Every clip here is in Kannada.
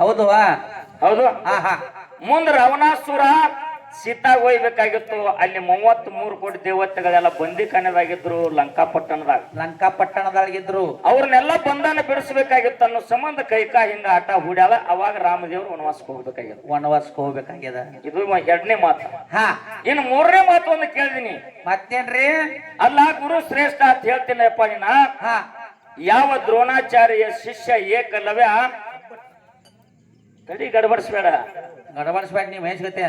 ಹೌದು ಹೌದು. ಹಾ ಹಾ ಮುಂದ ರಾವಣಾಸುರ ಸೀತಾಗ ಒಯ್ಬೇಕಾಗಿತ್ತು. ಅಲ್ಲಿ 33 ಕೋಟಿ ದೇವತೆಗಳೆಲ್ಲ ಬಂದಿಖಾನೆದಾಗಿದ್ರು ಲಂಕಾಪಟ್ಟಣದಾಗ. ಲಂಕಾಪಟ್ಟಣದಾಗಿದ್ರು. ಅವ್ರನ್ನೆಲ್ಲ ಬಂಧನ ಬಿಡಿಸ್ಬೇಕಾಗಿತ್ತು ಅನ್ನೋ ಸಂಬಂಧ ಕೈಕಾ ಹಿಂಗ ಆಟ ಹೂಡ್ಯಾಲ. ಅವಾಗ ರಾಮದೇವ್ರು ವನವಾಸಕ್ಕೆ ಹೋಗ್ಬೇಕಾಗ್ಯದ. ವನವಾಸಕ್ಕೆ ಹೋಗ್ಬೇಕಾಗ್ಯದ. ಇದು 2ನೇ ಮಾತು. ಹಾ ಇನ್ನು 3ನೇ ಮಾತು ಒಂದು ಕೇಳಿದೀನಿ. ಮತ್ತೇನ್ರಿ? ಅಲ್ಲ ಗುರು ಶ್ರೇಷ್ಠ ಅಂತ ಹೇಳ್ತೀನಪ್ಪ ನೀನ. ಹಾ ಯಾವ ದ್ರೋಣಾಚಾರ್ಯ ಶಿಷ್ಯ ಏಕಲವ್ಯ ತಡಿ ಗಡಬಡಿಸ್ಬೇಡ ನೀವು ಹೇಸ್ಗತೆ.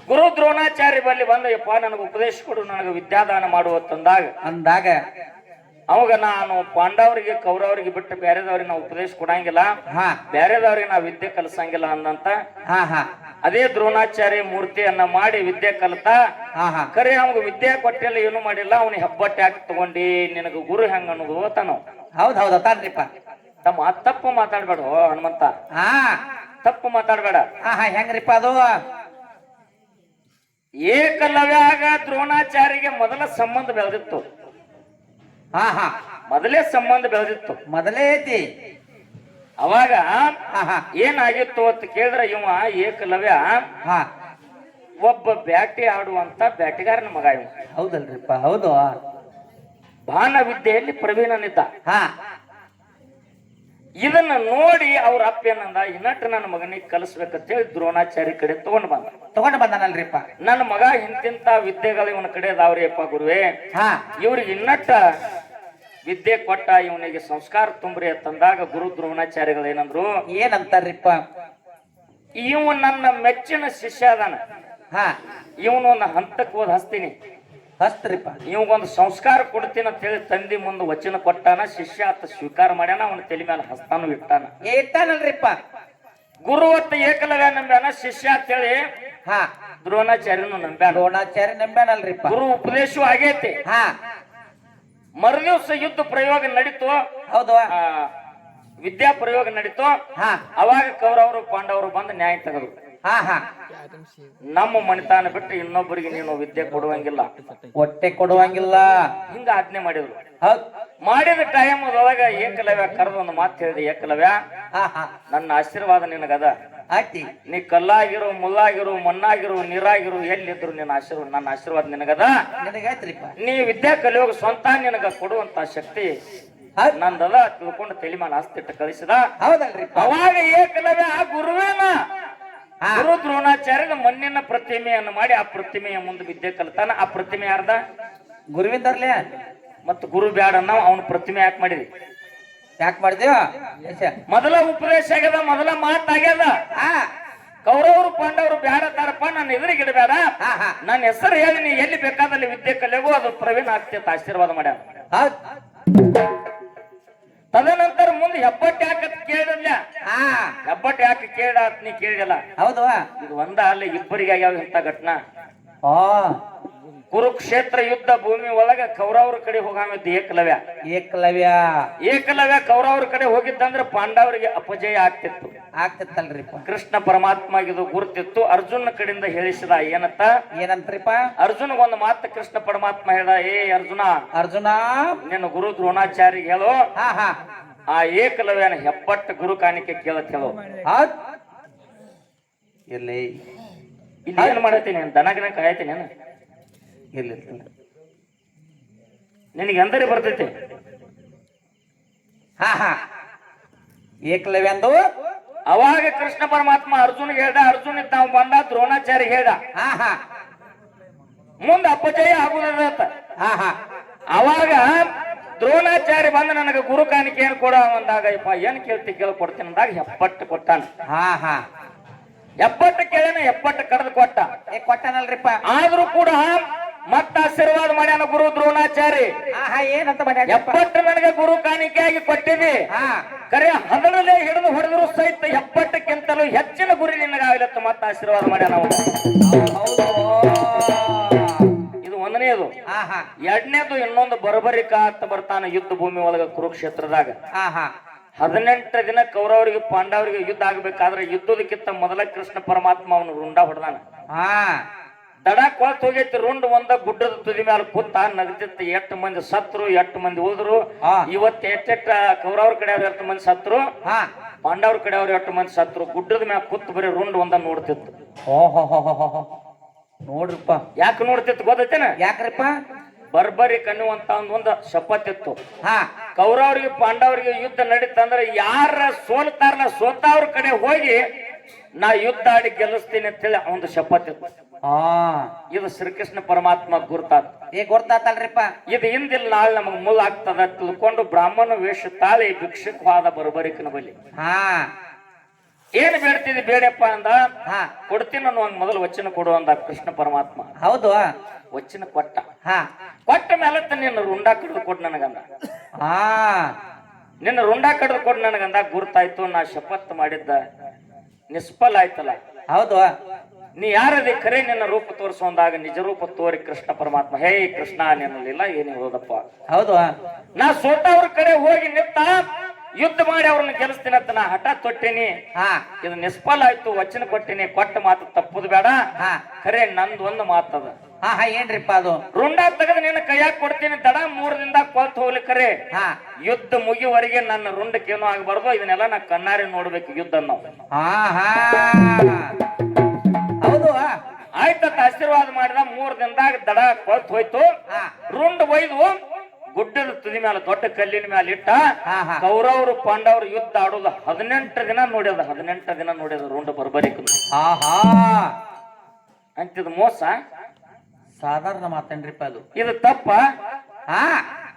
ಗುರು ದ್ರೋಣಾಚಾರ್ಯ ಬಲ್ಲಿ ಬಂದಯ್ಯಪ್ಪ ನನಗೆ ಉಪದೇಶ ಕೊಡು, ನನಗೆ ವಿದ್ಯಾದಾನ ಮಾಡುವತ್ತಂದಾಗ ಅಂದಾಗ ಅವಾಗ ನಾನು ಪಾಂಡವರಿಗೆ ಕೌರವರಿಗೆ ಬಿಟ್ಟು ಬೇರೆದವ್ರಿಗೆ ನಾವು ಉಪದೇಶ ಕೊಡಂಗಿಲ್ಲ, ಹಾ ಬೇರೆದವ್ರಿಗೆ ನಾವು ವಿದ್ಯೆ ಕಲಿಸಂಗಿಲ್ಲ ಅಂದಂತ. ಹಾ ಹಾ ಅದೇ ದ್ರೋಣಾಚಾರ್ಯ ಮೂರ್ತಿಯನ್ನ ಮಾಡಿ ವಿದ್ಯೆ ಕಲಿತ. ಹಾ ಹಾ ಖರೆ ಅವಾಗ ವಿದ್ಯೆ ಕೊಟ್ಟಿಲ್ಲ, ಏನು ಮಾಡಿಲ್ಲ. ಅವನ ಹೆಬ್ಬಟ್ಟೆ ಹಾಕಿ ತಗೊಂಡಿ ನಿನಗ ಗುರು ಹೆಂಗ ಅನ್ನೋದು ಓತಾನು. ಹೌದ್ ತಾನ್ರಿಪ್ಪ. ತಮ್ಮ ತಪ್ಪು ಮಾತಾಡ್ಬೇಡ ಹನುಮಂತ, ಹಾ ತಪ್ಪು ಮಾತಾಡ್ಬೇಡ. ಹಾ ಹಾ ಹೆಂಗ್ರಿಪ್ಪ ಅದು? ಏಕಲವ್ಯಾಗ ದ್ರೋಣಾಚಾರ್ಯಗೆ ಮೊದಲ ಸಂಬಂಧ ಬೆಳೆದಿತ್ತು. ಹಾ ಹಾ ಮೊದಲೇ ಸಂಬಂಧ ಬೆಳೆದಿತ್ತು. ಮೊದಲೇ ಐತಿ. ಅವಾಗ ಹಾ ಹಾ ಏನಾಗಿತ್ತು ಅಂತ ಕೇಳಿದ್ರೆ ಇವ ಏಕಲವ್ಯ ಹಾ ಒಬ್ಬ ಬ್ಯಾಟಿ ಆಡುವಂತ ಬ್ಯಾಟಿಗಾರನ ಮಗ ಇವ. ಹೌದಲ್ರಿಪ್ಪ. ಹೌದು. ಬಾಣ ವಿದ್ಯೆಯಲ್ಲಿ ಪ್ರವೀಣನಿದ್ದ. ಹಾ ಇದನ್ನ ನೋಡಿ ಅವ್ರ ಅಪ್ಪ ಏನಂದ, ಇನ್ನಟ್ಟು ನನ್ನ ಮಗನಿಗೆ ಕಲಿಸ್ಬೇಕಂತ ಹೇಳಿ ದ್ರೋಣಾಚಾರ್ಯ ಕಡೆ ತಗೊಂಡ್ ಬಂದಾನಲ್ರಿಪ್ಪ. ನನ್ನ ಮಗ ಇಂತಿಂತ ವಿದ್ಯೆಗಳು ಇವನ ಕಡೆ ಅದಾವ್ರಿ ಅಪ್ಪ ಗುರುವೇ, ಹಾ ಇವ್ರಿಗೆ ಇನ್ನಟ್ಟ ವಿದ್ಯೆ ಕೊಟ್ಟ ಇವನಿಗೆ ಸಂಸ್ಕಾರ ತುಂಬ್ರಿ ಅಂತಂದಾಗ ಗುರು ದ್ರೋಣಾಚಾರ್ಯಗಳು ಏನಂದ್ರು, ಏನಂತಾರ್ರಿಪ್ಪ? ಇವ ನನ್ನ ಮೆಚ್ಚಿನ ಶಿಷ್ಯ ಅದಾನ, ಹಾ ಇವನು ಒಂದು ಹಂತಕ್ಕೆ ಹೋದ್ ಹಸ್ತೀನಿ, ಹಸ್ತ್ರಿಪ್ಪ, ಇವಂಗೊಂದು ಸಂಸ್ಕಾರ ಕೊಡ್ತೀನಿ ಅಂತ ಹೇಳಿ ತಂದಿ ಮುಂದೆ ವಚನ ಕೊಟ್ಟಾನ. ಶಿಷ್ಯ ಆತ ಸ್ವೀಕಾರ ಮಾಡ್ಯಾನ, ಅವನ ತಲೆ ಮೇಲೆ ಹಸ್ತಾನು ಇಟ್ಟಾನ. ಇಟ್ಟಾನಲ್ರಿಪ್ಪ. ಗುರುವತ್ತ ಏಕಲವ್ಯ ನಂಬ್ಯಾನ, ಶಿಷ್ಯ ಅಂತ ಹೇಳಿ ಹಾ ದ್ರೋಣಾಚಾರ್ಯನು ನಂಬ್ಯಾನ. ದ್ರೋಣಾಚಾರ್ಯ ನಂಬ್ಯಾನಲ್ರಿಪ್ಪ. ಗುರು ಉಪದೇಶವು ಆಗೈತಿ. ಹಾ ಮರುದಿವ್ಸ ಯುದ್ಧ ಪ್ರಯೋಗ ನಡೀತು. ಹೌದು. ವಿದ್ಯಾ ಪ್ರಯೋಗ ನಡೀತು. ಹಾ ಅವಾಗ ಕೌರವರು ಪಾಂಡವರು ಬಂದು ನ್ಯಾಯ ತೆಗೆದ್ರು. ಹಾ ಹಾ ನಮ್ಮ ಮಣಿತಾನ ಬಿಟ್ಟು ಇನ್ನೊಬ್ಬರಿಗೆ ನೀನು ವಿದ್ಯೆ ಕೊಡುವಂಗಿಲ್ಲ, ಹೊಟ್ಟೆ ಕೊಡುವಂಗಿಲ್ಲ, ಹಿಂಗ ಆಜ್ಞೆ ಮಾಡಿದ್ರು. ಹೌದ್. ಮಾಡಿದ ಟೈಮ್ ಒಳಗ ಏಕಲವ್ಯ ಕರೆದು ಒಂದು ಮಾತು ಹೇಳಿದೆ, ಏಕಲವ್ಯ ಹಾ ಹಾ ನನ್ನ ಆಶೀರ್ವಾದ ನಿನಗದ. ಆಯ್ತಿ. ನೀ ಕಲ್ಲಾಗಿರು, ಮುಲ್ಲಾಗಿರು, ಮಣ್ಣಾಗಿರು, ನೀರಾಗಿರು, ಎಲ್ಲಿದ್ರು ನಿನ್ನ ಆಶೀರ್ವಾದ, ನನ್ನ ಆಶೀರ್ವಾದ ನಿನಗದ. ನಿನಗಾಯ್ತ್ರಿಪ್ಪ. ನೀ ವಿದ್ಯಾ ಕಲಿಯೋಗ ಸ್ವಂತ ನಿನಗ ಕೊಡುವಂತ ಶಕ್ತಿ ನಂದದ ತಿಳ್ಕೊಂಡು ತಲೆಮಾನ ಆಸ್ತಿಟ್ಟು ಕಳಿಸಿದ. ಹೌದಲ್ರಿಪ್ಪ. ಅವಾಗ ಏಕಲವ್ಯ ಆ ಗುರುವೇನ ಗುರು ದ್ರೋಣಾಚಾರ್ಯನ ಮಣ್ಣಿನ ಪ್ರತಿಮೆಯನ್ನು ಮಾಡಿ ಆ ಪ್ರತಿಮೆಯ ಮುಂದೆ ವಿದ್ಯೆ ಕಲಿತಾನ. ಆ ಪ್ರತಿಮೆ ಯಾರ್ದ? ಗುರುವಿಂದರ್ಲೆ. ಮತ್ತ ಗುರು ಬ್ಯಾಡ ನಾವು ಅವನ ಪ್ರತಿಮೆ ಯಾಕೆ ಮಾಡಿದ್ವಿ? ಯಾಕೆ ಮಾಡಿದೇವ? ಮೊದಲ ಉಪದೇಶ ಆಗ್ಯದ, ಮೊದಲ ಮಾತಾಗ್ಯದ. ಹಾ ಕೌರವರು ಪಾಂಡವರು ಬ್ಯಾಡ ತಾರಪ್ಪ, ನನ್ನ ಎದುರಿಗಿಡಬೇಡ, ಹಾ ಹಾ ನನ್ನ ಹೆಸರು ಹೇಳಿ ನೀ ಎಲ್ಲಿ ಬೇಕಾದಲ್ಲಿ ವಿದ್ಯೆ ಕಲಿಯೋಗು, ಅದು ಪ್ರವೀಣ ಆಗ್ತೈತ ಆಶೀರ್ವಾದ ಮಾಡ್ಯಾನ. ಹೌದ್. ತದನಂತರ ಮುಂದೆ ಹೆಬ್ಬಟ್ಟು ಯಾಕತ್ ಕೇಳಿಲ್ಲ. ಹಾ ಹೆಬ್ಬಟ್ಟು ಯಾಕೆ ಕೇಳ ನೀ ಕೇಳಿಲ್ಲ. ಹೌದು. ಇದು ಒಂದ ಅಲ್ಲ, ಇಬ್ಬರಿಗೆ ಆಗ್ಯಾವ ಇಂಥ ಘಟನಾ. ಓ ಕುರುಕ್ಷೇತ್ರ ಯುದ್ಧ ಭೂಮಿ ಒಳಗ ಕೌರವ್ರ ಕಡೆ ಹೋಗಾಮಿದ್ದ ಏಕಲವ್ಯ. ಏಕಲವ್ಯ ಕೌರವ್ರ ಕಡೆ ಹೋಗಿದ್ದಂದ್ರೆ ಪಾಂಡವರಿಗೆ ಅಪಜಯ ಆಗ್ತಿತ್ತು. ಆಗ್ತಿತ್ತಲ್ರಿಪ್ಪ. ಕೃಷ್ಣ ಪರಮಾತ್ಮ ಇದು ಗುರುತಿತ್ತು. ಅರ್ಜುನ ಕಡೆಯಿಂದ ಹೇಳಿಸಿದ ಏನಂತ? ಏನಂತ್ರಿಪ್ಪ? ಅರ್ಜುನಗೊಂದು ಮಾತು ಕೃಷ್ಣ ಪರಮಾತ್ಮ ಹೇಳ್ದ, ಏ ಅರ್ಜುನ, ಅರ್ಜುನ ನಿನ್ನ ಗುರು ದ್ರೋಣಾಚಾರ್ಯ ಹೇಳು, ಹಾ ಹಾ ಆ ಏಕಲವ್ಯನ ಹೆಬ್ಬಟ್ಟ ಗುರು ಕಾಣಿಕೆ ಕೇಳತ್ ಹೇಳು. ಹೌದ್. ಇಲ್ಲಿ ಇಲ್ಲಿ ಏನ್ ಮಾಡತ್ತೀನಿ? ದನಗನ ಕಾಯತೀನಿ ಇಲ್ಲಿ ನಿನಗೆ ಎಂದರೆ ಬರ್ತೈತಿ. ಹಾ ಹಾ ಏಕಲವ್ಯಂದು. ಅವಾಗ ಕೃಷ್ಣ ಪರಮಾತ್ಮ ಅರ್ಜುನ್ ಹೇಳ್ದ, ಅರ್ಜುನ್ ತಾವು ಬಂದ ದ್ರೋಣಾಚಾರ್ಯ ಹೇಳ್ದ, ಹಾ ಹಾ ಮುಂದೆ ಅಪಜಯ ಆಗುದಂತ. ಹಾ ಹಾ ಅವಾಗ ದ್ರೋಣಾಚಾರ್ಯ ಬಂದ ನನಗೆ ಗುರು ಕಾಣಿಕೆ ಏನ್ ಕೊಡ ಅಂದಾಗ, ಏನ್ ಕೇಳ್ತಿ ಕೇಳ ಕೊಡ್ತೀನಿ ಅಂದಾಗ ಹೆಬ್ಬಟ್ಟು ಕೊಟ್ಟಾನ. ಹಾ ಹಾ ಹೆಬ್ಬಟ್ಟು ಕೇಳನ, ಹೆಬ್ಬಟ್ಟು ಕಡ್ದು ಕೊಟ್ಟ. ಕೊಟ್ಟನಲ್ರಿಪ್ಪ. ಆದ್ರೂ ಕೂಡ ಮತ್ತ ಆಶೀರ್ವಾದ ಮಾಡ್ಯಾನ ಗುರು ದ್ರೋಣಾಚಾರ್ಯ. ಹಾ ಹಾ ಏನಂತ ಮಾಡ್ಯಾನ? ಹೆಬ್ಬಟ್ಟು ನನಗೆ ಗುರು ಕಾಣಿಕೆಯಾಗಿ ಕೊಟ್ಟಿದೆ. ಹಾ ಕರೆ ಹದಳಲೆ ಹಿಡಿದು ಹೊಡೆದ್ರು ಸಹಿತ ಹೆಬ್ಬಟ್ಟಕ್ಕಿಂತಲೂ ಹೆಚ್ಚಿನ ಗುರಿ ನಿನಗಾಗಲತ್ತ ಮತ್ತ ಆಶೀರ್ವಾದ ಮಾಡ್ಯಾನ ಅವನು. ಇದು ಒಂದನೇದು. ಹಾ ಹಾ ಎರಡನೇದು ಇನ್ನೊಂದು ಬರಬರಿಕ ಅಂತ ಬರ್ತಾನ ಯುದ್ಧ ಭೂಮಿ ಒಳಗ ಕುರುಕ್ಷೇತ್ರದಾಗ. ಹಾ ಹಾ 18 ದಿನ ಕೌರವರಿಗೆ ಪಾಂಡವರಿಗೆ ಯುದ್ಧ ಆಗ್ಬೇಕಾದ್ರೆ ಯುದ್ಧದಕ್ಕಿಂತ ಮೊದಲ ಕೃಷ್ಣ ಪರಮಾತ್ಮ ಅವನು ರುಂಡ ಹೊಡೆದಾನ. ಹಾ ದಡ ಕೊಳತ್ ಹೋಗೈತಿ. ರುಂಡ್ ಒಂದ ಗುಡ್ಡದ ತುದಿ ಮ್ಯಾಲ ಕೂತ ನಗದಿತ್ತ. 8 ಮಂದಿ ಸತ್ರು, 8 ಮಂದಿ ಉಳಿದ್ರು. ಇವತ್ತು ಎಷ್ಟೆಟ್ಟ ಕೌರವ್ರ ಕಡೆ 8 ಮಂದಿ ಸತ್ರು. ಪಾಂಡವ್ರ ಕಡೆ ಅವ್ರು ಎಷ್ಟು ಮಂದಿ ಸತ್ರು ಗುಡ್ಡದ ಮ್ಯಾಗ ಕೂತ್ ಬರೀ ರುಂಡ್ ಒಂದ ನೋಡ್ತಿತ್ತು. ಓಹೋ ನೋಡ್ರಿಪ್ಪ. ಯಾಕೆ ನೋಡ್ತಿತ್ತು ಗೊತ್ತೈತೇನ? ಯಾಕ್ರಿಪ್ಪ? ಬರ್ಬರಿ ಕಣ್ಣುವಂತ ಒಂದು ಶಪಥಿತ್ತು. ಹಾ, ಕೌರವರಿಗೆ ಪಾಂಡವರಿಗೆ ಯುದ್ಧ ನಡೀತಂದ್ರೆ ಯಾರ ಸೋಲ್ತಾರಲ್ಲ ಸೋತಾವ್ರ ಕಡೆ ಹೋಗಿ ನಾ ಯುದ್ಧ ಆಡಿ ಗೆಲ್ಲಿಸ್ತೀನಿ ಅಂತ ಹೇಳಿ ಒಂದು ಶಪಥಿತ್ತು. ಹಾ, ಇದು ಶ್ರೀಕೃಷ್ಣ ಪರಮಾತ್ಮ ಗುರ್ತಾತ್. ಗೊತ್ತಾತಲ್ರಿಪ್ಪ. ಇದು ಹಿಂದಿಲ್ ನಾಳೆ ನಮಗ್ ಮುಲ್ ಆಗ್ತದ ತಿಳ್ಕೊಂಡು ಬ್ರಾಹ್ಮಣ ವೇಷ ತಾಳಿ ಭಿಕ್ಷಕವಾದ ಬರ್ಬರಿಕನ ಬಲಿ. ಹಾ, ಏನ್ ಬೇಡ್ತಿದ್ದಿ ಬೇಡಪ್ಪ ಅಂದ. ಹಾ, ಕೊಡ್ತೀನಿ ಅನ್ನೋ ಹಂಗ ಮೊದಲು ವಚನ ಕೊಡು ಅಂದ ಕೃಷ್ಣ ಪರಮಾತ್ಮ. ಹೌದು. ವಚನ ಕೊಟ್ಟ. ಹಾ, ಕೊಟ್ಟ ಮೇಲೆ ನಿನ್ನ ರುಂಡಾ ಕಡ್ದು ಕೊಟ್ಟು ನನಗಂದ. ಹಾ, ನಿನ್ನ ರುಂಡಾ ಕಡ್ದು ಕೊಟ್ಟು ನನಗಂದ. ಗುರ್ತಾಯ್ತು, ನಾ ಶಪಥ ಮಾಡಿದ್ದ ನಿಷ್ಫಲ ಆಯ್ತಲ್ಲ. ಹೌದು. ನೀ ಯಾರದಿ ಖರೆ ನಿನ್ನ ರೂಪ ತೋರಿಸುವಂದಾಗ ನಿಜ ರೂಪ ತೋರಿ ಕೃಷ್ಣ ಪರಮಾತ್ಮ ಹೇ ಕೃಷ್ಣ ನಿನ್ನಲಿಲ್ಲ ಏನೇ ಹೋದಪ್ಪ. ಹೌದು. ನಾ ಸೋತವ್ರ ಕಡೆ ಹೋಗಿ ನಿಂತ ಯುದ್ಧ ಮಾಡಿ ಅವ್ರನ್ನ ಗೆಲ್ಲಿಸ್ತೀನಿ ಅಂತ ನಾ ಹಠ ತೊಟ್ಟೇನಿ. ಹಾ, ಇದು ನಿಷ್ಫಲ ಆಯ್ತು, ವಚನ ಕೊಟ್ಟಿನಿ. ಕೊಟ್ಟ ಮಾತು ತಪ್ಪುದು ಬೇಡ. ಹಾ, ಖರೆ ನಂದು ಒಂದು ಮಾತದ. ಹಾ, ಹಾ, ಏನ್ರಿಪ್ಪ ಅದು? ರುಂಡಾ ತೆಗೆದು ನಿನ್ನ ಕೈಯಾಗ ಕೊಡ್ತೀನಿ. ದಡ 3 ದಿನದ ಕೊಲ್ತು ಹೋಗ್ಲಿ. ಖರೆ ಹಾ, ಯುದ್ಧ ಮುಗಿವರೆಗೆ ನನ್ನ ರುಂಡಕ್ಕೇನು ಆಗಬಾರ್ದು. ಇದನ್ನೆಲ್ಲ ನಾ ಕಣ್ಣಾರಿ ನೋಡ್ಬೇಕು ಯುದ್ಧ ನಾವು. ಹಾ, ಹಾ, ಹೌದು. ಆಯ್ತತ್ ಆಶೀರ್ವಾದ ಮಾಡಿದ. 3 ದಿನದಾಗ ದಡ ಕೊಲ್ತು ಹೋಯ್ತು. ಹಾ, ರುಂಡ್ ಒಯ್ದು ಗುಡ್ಡದ ತುದಿ ಮೇಲೆ ದೊಡ್ಡ ಕಲ್ಲಿನ ಮೇಲೆ ಇಟ್ಟ. ಹಾ, ಹಾ, ಕೌರವರು ಪಾಂಡವರು ಯುದ್ಧ ಆಡೋದು 18 ದಿನ ನೋಡ್ಯದ. 18 ದಿನ ನೋಡ್ಯದ ರುಂಡ ಬರ್ಬರಿಕ. ಹಾ, ಹಾ, ಅಂತಿದ್ ಮೋಸ ಸಾಧಾರಣ ಮಾತೇನ್ರಿಪ್ಪ ಅದು? ಇದು ತಪ್ಪ. ಹಾ,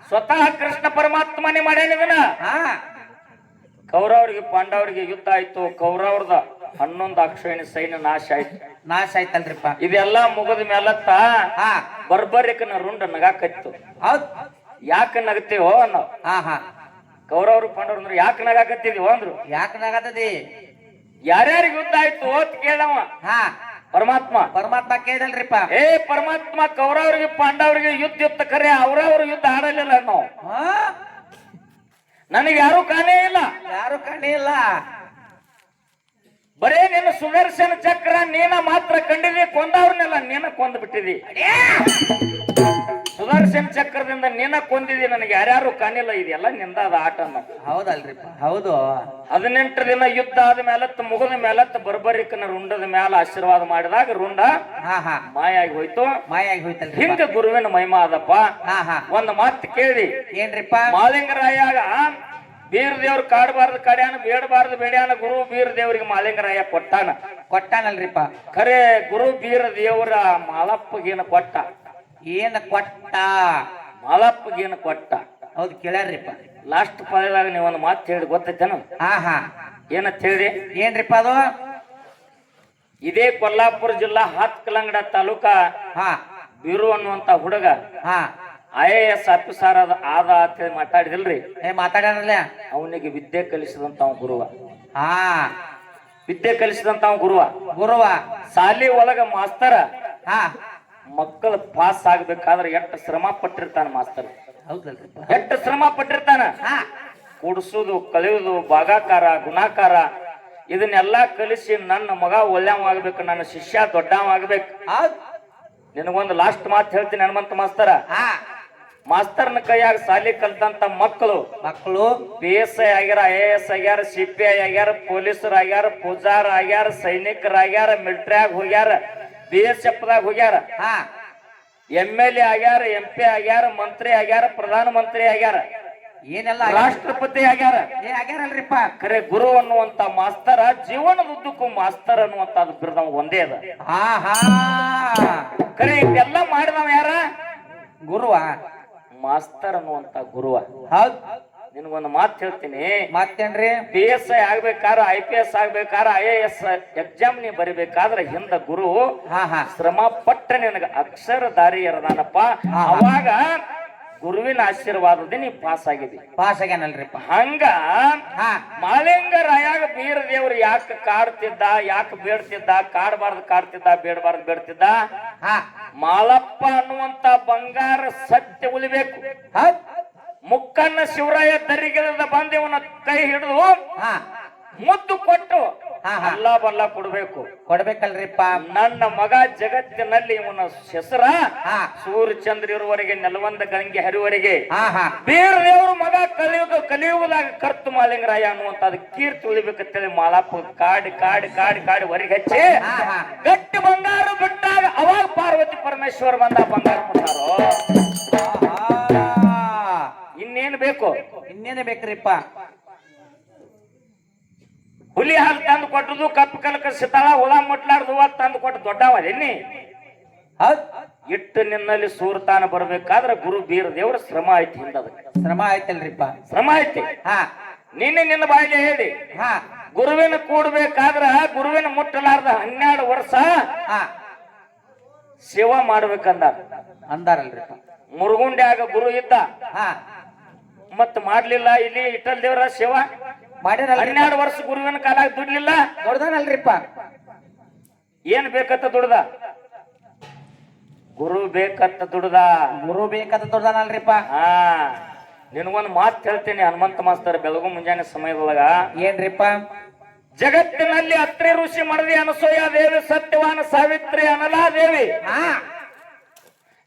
ಸ್ವತಃ ಕೃಷ್ಣ ಪರಮಾತ್ಮನೇ ಮಾಡ್ಯಾನ ಇದನ್ನ. ಹಾ, ಕೌರವರಿಗೆ ಪಾಂಡವರಿಗೆ ಯುದ್ಧ ಆಯ್ತು. ಕೌರವರದ 11 ಅಕ್ಷೋಹಿಣಿ ಸೈನ್ಯ ನಾಶ ಆಯ್ತು. ನಾಶ ಆಯ್ತಲ್ರಿಪ್ಪ. ಇದೆಲ್ಲಾ ಮುಗದ ಮೇಲತ್ತ ಹಾ, ಬರ್ಬರಿಕನ ರುಂಡ ನಗಾಕತ್ತು. ಹೌದ್. ಯಾಕೆ ನಗತೀವೋ ನಾವು? ಹಾ, ಹಾ, ಕೌರವರು ಪಾಂಡವ್ರು ಅಂದ್ರೆ ಯಾಕೆ ನಗಾಕತ್ತಿದೀವೋ ಅಂದ್ರು. ಯಾಕೆ ನಾಗತದಿ? ಯಾರ್ಯಾರಿಗೆ ಯುದ್ಧ ಆಯ್ತು ಅಂತ ಕೇಳವ ಹಾ, ಪರಮಾತ್ಮ ಕೇಳಲ್ರಿಪ್ಪ. ಏ ಪರಮಾತ್ಮ, ಕೌರವರಿಗೆ ಪಾಂಡವರಿಗೆ ಯುದ್ಧ ಇತ್ತ ಖರೆ ಅವ್ರವ್ರ ಯುದ್ಧ ಆಡಲಿಲ್ಲ ನಾವು. ಹಾ, ನನಗೆ ಯಾರು ಕಾಣೇ ಇಲ್ಲ. ಯಾರು ಕಣ್ಣಿ ಇಲ್ಲ. ಬರೇ ನಿನ್ನ ಸುದರ್ಶನ ಚಕ್ರ ನೀನ ಮಾತ್ರ ಕಂಡಿದಿ. ಕೊಂದವ್ರನ್ನೆಲ್ಲ ನೀನ ಕೊಂದ್ ಬಿಟ್ಟಿದಿ. ಸುದರ್ಶನ ಚಕ್ರದಿಂದ ನೀನ ಕೊಂದಿದಿ. ನನಗೆ ಯಾರ್ಯಾರು ಕಾಣಿಲ್ಲ. ಇದೆಲ್ಲ ನಿಂದಾದ ಆಟ. ಹೌದಲ್ರಿಪ್ಪ. ಹೌದು. 18 ದಿನ ಯುದ್ಧ ಆದ ಮೇಲತ್ತ ಮುಗದ ಮೇಲತ್ತ ಬರ್ಬರಿಕನ ರುಂಡದ ಮ್ಯಾಲ ಆಶೀರ್ವಾದ ಮಾಡಿದಾಗ ರುಂಡ ಹಾ, ಹಾ, ಮಾಯಾಗಿ ಹೋಯ್ತು. ಮಾಯಾಗಿ ಹೋಯ್ತಲ್ರಿ. ಹಿಂಗ ಗುರುವಿನ ಮಹಿಮಾ ಅದಪ್ಪ. ಹಾ, ಹಾ, ಒಂದ್ ಮಾತು ಕೇಳಿ. ಏನ್ರಿಪ್ಪ? ಮಾಲಿಂಗರಾಯಾಗ ಬೀರ್ ದೇವ್ರ ಕಾಡಬಾರ್ದು ಕಡ್ಯಾನ, ಬೇಡಬಾರ್ದು ಬೇಡ್ಯಾನ. ಗುರು ಬೀರ್ ದೇವ್ರಿಗೆ ಮಾಲಿಂಗರಾಯ ಕೊಟ್ಟಾನಲ್ರಿಪ್ಪ. ಖರೆ ಗುರು ಬೀರ ದೇವರ ಮಾಲಪ್ಪಗೇನ ಕೊಟ್ಟ. ಏನ್ ಕೊಟ್ಟ? ಮಾಲಪ್ಪಗೇನ ಕೊಟ್ಟ. ಹೌದು, ಕೇಳ್ಯಾರ್ರಿಪ್ಪ. ಲಾಸ್ಟ್ ಪದದಾಗ ನೀವ್ ಒಂದು ಮಾತು ಹೇಳಿ ಗೊತ್ತೈತೇನು? ಹಾ, ಹಾ, ಏನಂತ ಹೇಳಿ? ಏನ್ರಿಪ್ಪ ಅದು? ಇದೇ ಕೊಲ್ಲಾಪುರ ಜಿಲ್ಲಾ ಹಾತ್ಕಲಂಗಡ ತಾಲೂಕ ಹಾ, ಬೀರು ಅನ್ನುವಂತ ಹುಡುಗ ಹಾ, IAS ಆಫೀಸರ್ ಆದ ಅಂತ ಮಾತಾಡಿದಿಲ್ರಿ. ಮಾತಾಡ್ಯಾರಲ್ಲ. ಅವನಿಗೆ ವಿದ್ಯೆ ಕಲಿಸಿದಂತ ಗುರುವ. ಹಾ, ವಿದ್ಯೆ ಕಲಿಸಿದಂತ ಗುರುವ. ಸಾಲಿ ಒಳಗ ಮಾಸ್ತರ ಹಾ, ಮಕ್ಕಳು ಪಾಸ್ ಆಗ್ಬೇಕಾದ್ರೆ ಎಷ್ಟು ಶ್ರಮ ಪಟ್ಟಿರ್ತಾನ ಮಾಸ್ತರ್. ಹೌದಲ್ರಿಪ್ಪ. ಎಷ್ಟು ಶ್ರಮ ಪಟ್ಟಿರ್ತಾನ. ಹಾ, ಕೂಡಿಸೋದು, ಕಲಿಯೋದು, ಭಾಗಾಕಾರ, ಗುಣಾಕಾರ ಇದನ್ನೆಲ್ಲಾ ಕಲಿಸಿ ನನ್ನ ಮಗ ಒಳ್ಳೆಯವಾಗ್ಬೇಕು, ನನ್ನ ಶಿಷ್ಯ ದೊಡ್ಡವಾಗ್ಬೇಕು. ಹೌದ್. ನಿನಗೊಂದು ಲಾಸ್ಟ್ ಮಾತು ಹೇಳ್ತೀನಿ ಹನುಮಂತ ಮಾಸ್ತರ. ಹಾ, ಮಾಸ್ತರ್ನ ಕೈಯಾಗ ಸಾಲಿ ಕಲ್ತಂತ ಮಕ್ಕಳು PSI ಆಗ್ಯಾರ, IAS ಆಗ್ಯಾರ, CPI ಆಗ್ಯಾರ, ಪೊಲೀಸರು ಆಗ್ಯಾರ, ಪೂಜಾರ ಆಗ್ಯಾರ, ಸೈನಿಕರಾಗ್ಯಾರ, ಮಿಲಿಟರಿಯಾಗ ಹೋಗ್ಯಾರ, BSF ದಾಗ ಹೋಗ್ಯಾರ, MLA ಆಗ್ಯಾರ, MP ಆಗ್ಯಾರ, ಮಂತ್ರಿ ಆಗ್ಯಾರ, ಪ್ರಧಾನ ಮಂತ್ರಿ ಆಗ್ಯಾರ, ಏನೆಲ್ಲ ರಾಷ್ಟ್ರಪತಿ ಆಗ್ಯಾರ. ಆಗ್ಯಾರಲ್ರಿಪ್ಪ. ಖರೆ ಗುರು ಅನ್ನುವಂತ ಮಾಸ್ತರ ಜೀವನದ ಉದ್ದಕ್ಕೂ ಮಾಸ್ತರ್ ಅನ್ನುವಂತ ಬಿರುದ ಒಂದೇ ಅದ. ಖರೆ ಇದೆಲ್ಲ ಮಾಡಿದವ ಯಾರ? ಗುರುವ. ಮಾಸ್ತರ್ ಅನ್ನುವಂತ ಗುರುವ. ಹೌದ್. ನಿನಗೊಂದು ಮಾತು ಹೇಳ್ತೀನಿ. ಮತ್ತೇನ್ರಿ? PSI ಆಗ್ಬೇಕಾರ, IPS ಆಗ್ಬೇಕಾರ, IAS ಎಕ್ಸಾಮ್ ನೀ ಬರಿಬೇಕಾದ್ರೆ ಹಿಂದ ಗುರು ಶ್ರಮ ಪಟ್ಟ ನಿನಗ ಅಕ್ಷರ ದಾರಿ ಇರದಾನಪ್ಪ. ಅವಾಗ ಗುರುವಿನ ಆಶೀರ್ವಾದದ ನೀ ಪಾಸ್ ಆಗಿದಿ. ಪಾಸ್ ಆಗ್ಯಾನಲ್ರಿಪ್ಪ. ಹಂಗ ಮಾಲಿಂಗರಾಯಾಗ ಬೀರ ದೇವ್ರು ಯಾಕೆ ಕಾಡ್ತಿದ್ದ, ಯಾಕೆ ಬೇಡ್ತಿದ್ದ? ಕಾಡ್ತಿದ್ದ, ಬೇಡ್ತಿದ್ದ. ಮಾಲಪ್ಪ ಅನ್ನುವಂತ ಬಂಗಾರ ಸತ್ಯ ಉಳಿಬೇಕು. ಮುಕ್ಕನ್ನ ಶಿವರಾಯ ದರಿಗಿಳಿದ ಬಂದು ಇವನ ಕೈ ಹಿಡಿದು ಮುದ್ದು ಕೊಟ್ಟು ಹಾ, ಹಾ. ಅಲ್ಲ ಬಲ್ಲ ಕೊಡ್ಬೇಕು. ಕೊಡ್ಬೇಕಲ್ರಿಪ್ಪ. ನನ್ನ ಮಗ ಜಗತ್ತಿನಲ್ಲಿ ಇವನ ಹೆಸರ ಹಾ. ಸೂರ್ಯ ಚಂದ್ರ ಇರುವವರೆಗೆ ನೆಲವಂದ ಗಂಗೆ ಹರಿವರೆಗೆ ಹಾ ಹಾ ಬೇರೆಯವ್ರ ಮಗ ಕಲಿಯುಗದಾಗ ಕರ್ತು ಮಾಲಿಂಗರಾಯ ಅನ್ನುವಂತ ಕೀರ್ತಿ ಉಳಿಬೇಕಂತೇಳಿ ಮಾಲಾಪ ಕಾಡಿ ಕಾಡಿ ಕಾಡಿ ಕಾಡಿ ಹೊರಗೆ ಹಚ್ಚಿ ಹಾ, ಹಾ. ಗಟ್ಟಿ ಬಂಗಾರ ಬಿಟ್ಟಾಗ ಅವಾಗ ಪಾರ್ವತಿ ಪರಮೇಶ್ವರ್ ಬಂದ ಬಂಗಾರ ಮುಟ್ಟಾರೋ. ಆಹಾ. ಇನ್ನೇನು ಬೇಕು? ಇನ್ನೇನೇ ಬೇಕ್ರಿಪ್ಪ. ಹುಲಿ ಹಾಲು ತಂದು ಕೊಟ್ಟದು ಕಪ್ಪು ಕಲಕ ಸಿತಾಳ ಹುಳ ಮುಟ್ಲಾರ್ದು ತಂದು ಕೊಟ್ಟು ದೊಡ್ಡವ ಎನ್ನಿ ಹೌದ್. ಇಟ್ಟು ನಿನ್ನಲ್ಲಿ ಸೂರ್ತಾನ ಬರ್ಬೇಕಾದ್ರೆ ಗುರು ಬೀರ ದೇವ್ರ ಶ್ರಮ ಐತಿ ಹಿಂದದಕ್ಕೆ. ಶ್ರಮ ಆಯ್ತಲ್ರಿಪ್ಪ. ಶ್ರಮ ಐತಿ. ಹಾ ನಿನ್ನ ಬಾಯಿಗೆ ಹೇಳಿ ಹಾ ಗುರುವಿನ ಕೂಡ್ಬೇಕಾದ್ರ ಗುರುವಿನ ಮುಟ್ಟಲಾರ್ದ 12 ವರ್ಷ ಹಾ ಸೇವಾ ಮಾಡ್ಬೇಕಂದ ಅಂದಾರಲ್ರಿಪ್ಪ. ಮುರುಗುಂಡ್ಯಾಗ ಗುರು ಇದ್ದ ಹಾ ಮತ್ ಮಾಡ್ಲಿಲ್ಲ. ಇಲ್ಲಿ ಇಟ್ಟಲ್ ದೇವ್ರ ಸೇವಾ ಮಾಡ್ಯಾರಲ್ರಿ. 12 ವರ್ಷ ಗುರುವಿನ ಕಾಲಾಗ ದುಡ್ಲಿಲ್ಲ. ದೊಡ್ಡದನಲ್ರಿಪ್ಪ. ಏನ್ ಬೇಕಂತ ದುಡ್ದ? ಗುರು ಬೇಕಂತ ದುಡ್ದ. ಗುರು ಬೇಕಂತ ದೊಡ್ಡದನಲ್ರಿಪ್ಪ. ಹಾ ನಿನಗೊಂದು ಮಾತು ಹೇಳ್ತೇನೆ ಹನುಮಂತ ಮಾಸ್ತರ್ ಬೆಳಗು ಮುಂಜಾನೆ ಸಮಯದೊಳಗ. ಏನ್ರಿಪ್ಪ? ಜಗತ್ತಿನಲ್ಲಿ ಅತ್ರಿ ಋಷಿ ಮಡದಿ ಅನಸೂಯ ದೇವಿ ಸತ್ಯವಾನ ಸಾವಿತ್ರಿ ಅನಲಾದೇವಿ ಹಾ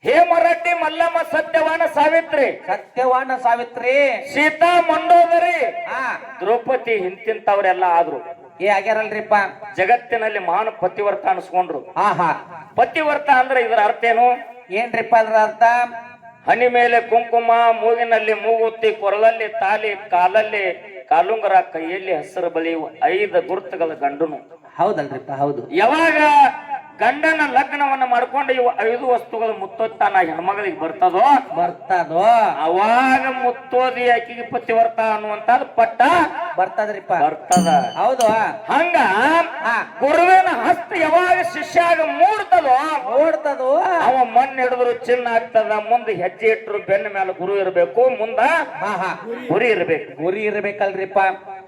ಹೇಮರೆಡ್ಡಿ ಮಲ್ಲಮ್ಮ ಸತ್ಯವಾನ ಸಾವಿತ್ರಿ ಸತ್ಯವಾನ ಸಾವಿತ್ರಿ ಸೀತಾ ಮಂಡೋದರಿ ಹಾ ದ್ರೌಪದಿ ಹಿಂತಿಂತವ್ರೆಲ್ಲ ಆದ್ರು. ಆಗ್ಯಾರಲ್ರಿಪ್ಪ. ಜಗತ್ತಿನಲ್ಲಿ ಮಹಾನ್ ಪತಿವರ್ತ ಅನಿಸ್ಕೊಂಡ್ರು. ಹಾ ಹಾ ಪತಿವರ್ತ ಅಂದ್ರೆ ಇದರ ಅರ್ಥ ಏನು? ಏನ್ರಿಪ್ಪ ಅದ್ರ ಅರ್ಥ? ಹನಿ ಮೇಲೆ ಕುಂಕುಮ, ಮೂಗಿನಲ್ಲಿ ಮೂಗುತ್ತಿ, ಕೊರಳಲ್ಲಿ ತಾಲಿ, ಕಾಲಲ್ಲಿ ಕಾಲುಂಗರ, ಕೈಯಲ್ಲಿ ಹಸಿರು ಬಳಿ 5 ಗುರುತುಗಳ ಗಂಡನು. ಹೌದಲ್ರಿಪ್ಪ. ಹೌದು. ಯಾವಾಗ ಗಂಡನ ಲಗ್ನವನ್ನ ಮಾಡ್ಕೊಂಡು ಇವು 5 ವಸ್ತುಗಳು ಮುತ್ತೊತ್ತಾನ ಹೆಣ್ಮಗಳಿಗೆ ಬರ್ತದೋ ಅವಾಗ ಮುತ್ತೋದಿ ಆಕಿಗೆ ಪತಿವರ್ತ ಅನ್ನುವಂತದ್ ಪಟ್ಟ ಬರ್ತದ್ರಿಪ್ಪ. ಬರ್ತದ. ಹೌದು. ಹಂಗ ಗುರುವಿನ ಹಸ್ತ ಯಾವಾಗ ಶಿಷ್ಯಾಗ ಮೂಡ್ತದೋ ಓಡ್ತದೋ ಅವ ಮಣ್ಣು ಹಿಡಿದ್ರು ಚಿನ್ನ ಆಗ್ತದ. ಮುಂದೆ ಹೆಜ್ಜೆ ಇಟ್ರು ಬೆನ್ನ ಮೇಲೆ ಗುರು ಇರಬೇಕು, ಮುಂದ ಹಾ ಹಾ ಗುರಿ ಇರಬೇಕು. ಗುರಿ ಇರ್ಬೇಕಲ್ರಿಪ್ಪ.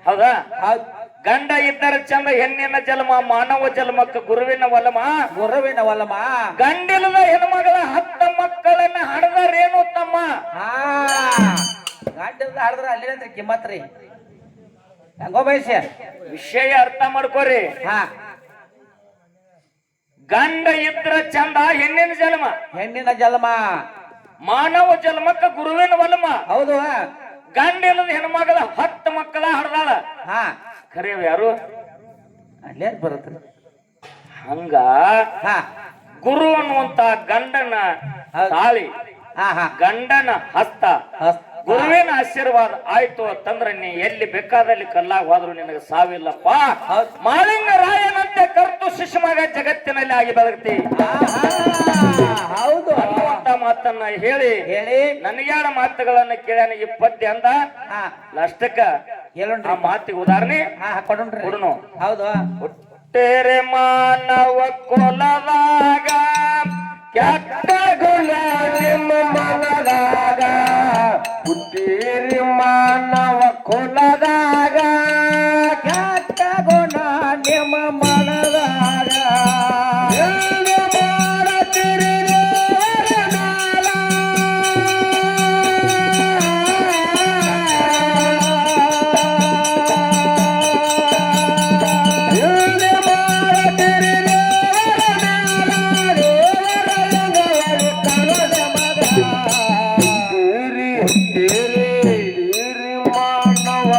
ಹೌದಾ? ಹೌದ್. ಗಂಡ ಇದ್ದರ ಚಂದ ಹೆಣ್ಣಿನ ಜನ್ಮ, ಮಾನವ ಜನ್ಮಕ್ಕ ಗುರುವಿನ ಒಲಮ. ಗುರುವಿನ ಒಲಮ. ಗಂಡಿಲ್ಲದ ಹೆಣ್ಮಗಳ 10 ಮಕ್ಕಳನ್ನ ಹಡದಾರೇನು ತಮ್ಮ? ಹಾ ಗಾಡಿಲ್ದ ಹಾಡಿದ್ರ ಅಲ್ಲಿಂದ್ರ ಕಿಮ್ಮತ್ರಿ. ಹೆಂಗೋ ಬಯಸ್ಯ ವಿಷಯ ಅರ್ಥ ಮಾಡ್ಕೋರಿ. ಹಾ ಗಂಡ ಇದ್ರ ಚಂದ ಹೆಣ್ಣಿನ ಜನ್ಮ, ಹೆಣ್ಣಿನ ಜನ್ಮ, ಮಾನವ ಜನ್ಮಕ್ಕ ಗುರುವಿನ ಒಲಮ. ಹೌದು. ಗಂಡಿಲ್ಲದ ಹೆಣ್ಮಗಳ 10 ಮಕ್ಕಳ ಹಡದಾಳ. ಹಾ ಖರೆ ಯಾರು? ಅಲ್ಲೇ ಬರುತ್ತೆ. ಹಂಗ ಹಾ ಗುರು ಅನ್ನುವಂತ ಗಂಡನ ತಾಳಿ, ಹಾ ಹಾ ಗಂಡನ ಹಸ್ತ, ಗುರುವಿನ ಆಶೀರ್ವಾದ ಆಯ್ತು ಅಂತಂದ್ರೆ ನೀ ಎಲ್ಲಿ ಬೇಕಾದಲ್ಲಿ ಕಲ್ಲಾಗ ಹೋದ್ರು ನಿನಗೆ ಸಾವಿಲ್ಲಪ್ಪ. ಮಾಲಿಂಗರಾಯನಂತೆ ಕರ್ತು ಶಿಶುಮಗ ಜಗತ್ತಿನಲ್ಲಿ ಆಗಿ ಬದುಕ್ತಿ. ಹೌದು ಅನ್ನುವಂತ ಮಾತನ್ನ ಹೇಳಿ ಹೇಳಿ ನನಗ್ಯಾರ ಮಾತುಗಳನ್ನ ಕೇಳ್ಯಾನ ಈ ಪದ್ಯ ಅಂದ. ಲಾಸ್ಟಕ್ಕ ಆ ಮಾತಿಗೆ ಉದಾಹರಣೆ ಕೊಡುನು. ಹೌದು. ಹುಟ್ಟೇರೆ ಮಾನವ ಕೊಲದಾಗ ಕೆಟ್ಟ ಗುಣ ನಿಮ್ಮ ಮನದಾಗ, ಹುಟ್ಟೇರಿ ಮಾನವ ಕೊಲದಾಗ ಕೆಟ್ಟ ಗುಣ ನಿಮ್ಮ ಮನದಾಗ, ಮಾನವ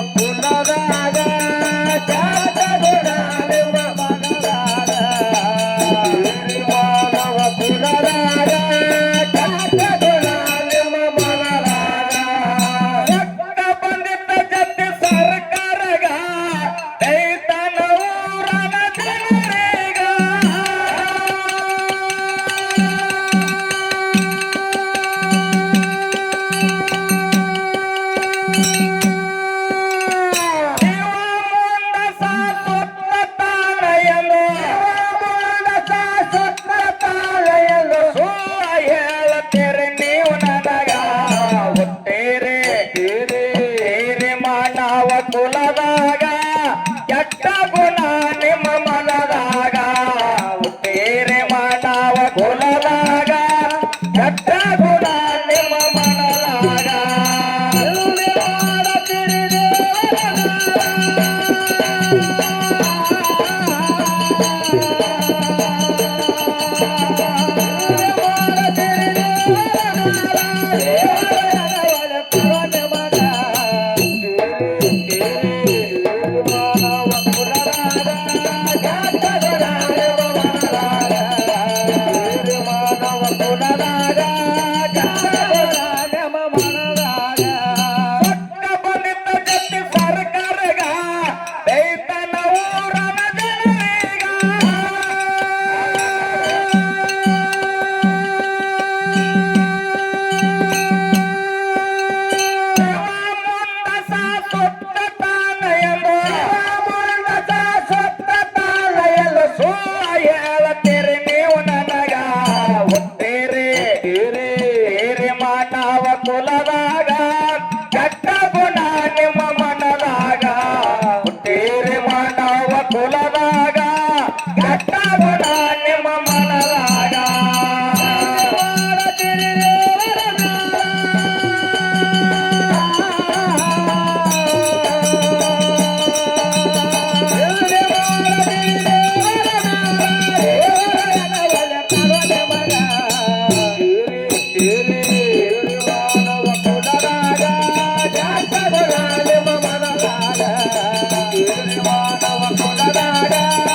ಕುಲದಾಗ ಕೆಟ್ಟ ಗುಣ ನಿಮ್ಮ ಮನದಾಗ ಮಾನವ ಕುಲದಾಗ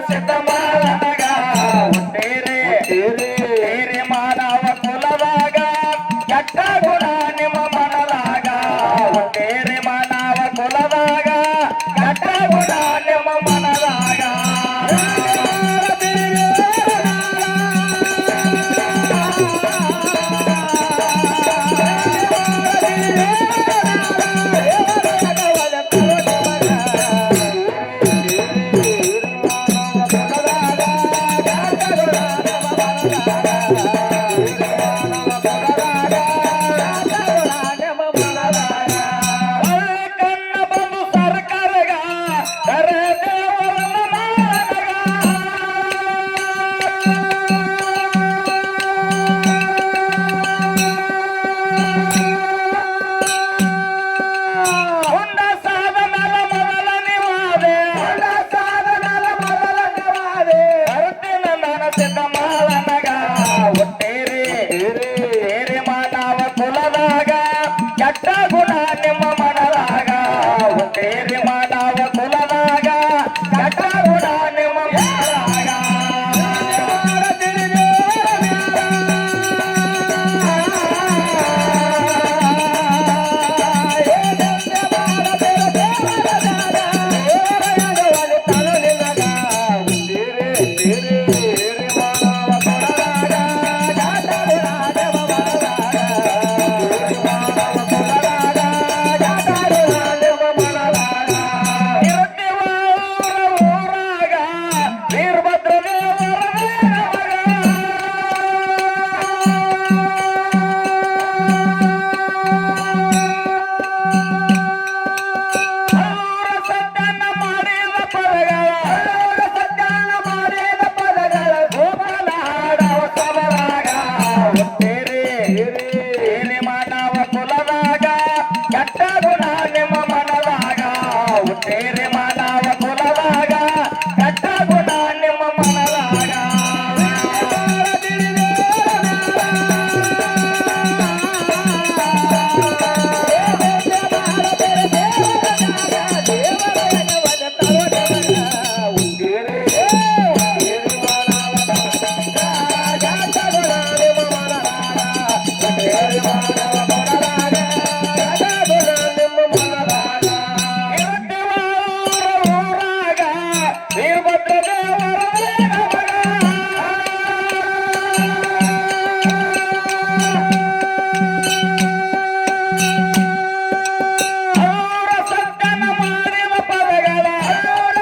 ಸಿದ್ಧ ಮಾಲನಗ ಹುಟ್ಟೇರಿ ಹಿರಿ ಮಾನವ ಕುಲದಾಗ ಕೆಟ್ಟ ಗುಣ ನಿಮ್ಮ ಮನದಾಗ ಹುಟ್ಟೇರಿ ಮಾನವ ಕುಲದಾಗ ಕೆಟ್ಟ ಗುಣ ನಿಮ್ಮ ಮನದಾಗ ಕಣ್ಣ ಬಂದು ಸರ್ಕಾರಗ ಕರೆ ದೇವರನ್ನ ಹೊಂಡ ಸಾಧನದ ಮೊದಲ ನಿವಾದೆ ಕರುತ್ತಿನ ನನ್ನ ಸಿದ್ಧ ಮಾಲನಗ ಹುಟ್ಟೇರಿ ಹಿರಿ ಮಾನವ ಕುಲದಾಗ ಕೆಟ್ಟ ಗುಣ ನಿಮ್ಮ ಮನದಾಗ ಹುಟ್ಟೇರಿ ಮಾನವ ಕುಲದಾಗ ಕೆಟ್ಟ ಗುಣ ನಿಮ್ಮ ಮನದಾಗ ಊರಾಗ ವೀರಭದ್ರ ಸತ್ಯನ ಮಾಡಿದ ಪದಗಳ ಗೋಪಾಲಾಡವ ಸಬರಾಗ ಹುಟ್ಟೇರಿ ಹಿರಿ ಮಾನವ ಕುಲದಾಗ ಕೆಟ್ಟ ಗುಣ ನಿಮ್ಮ ಮನದಾಗ ಹುಟ್ಟೇರಿ ಮಾನವ ಕುಲದಾಗ ಕೆಟ್ಟ ಗುಣ ನಿಮ್ಮ ಮನದಾಗ ಊರಾಗ ವೀರಭದ್ರ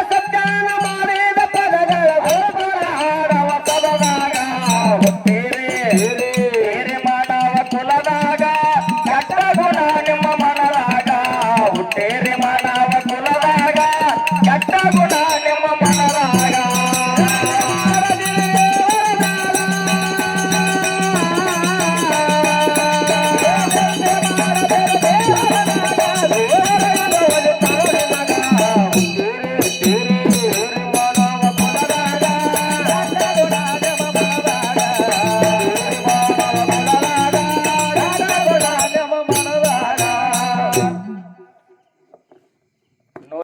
ಸತ್ಯನ ಮಾಡಿದ ಪದಗಳ ಗೋಪಾಲಾಡವ ಸಬರಾಗ ಹುಟ್ಟೇರಿ ಹಿರಿ ಮಾನವ ಕುಲದಾಗ ಕೆಟ್ಟ ಗುಣ ನಿಮ್ಮ ಮನದಾಗ ಹುಟ್ಟೇರಿ ಮಾನವ ಕುಲದಾಗ ಕೆಟ್ಟ ಗುಣ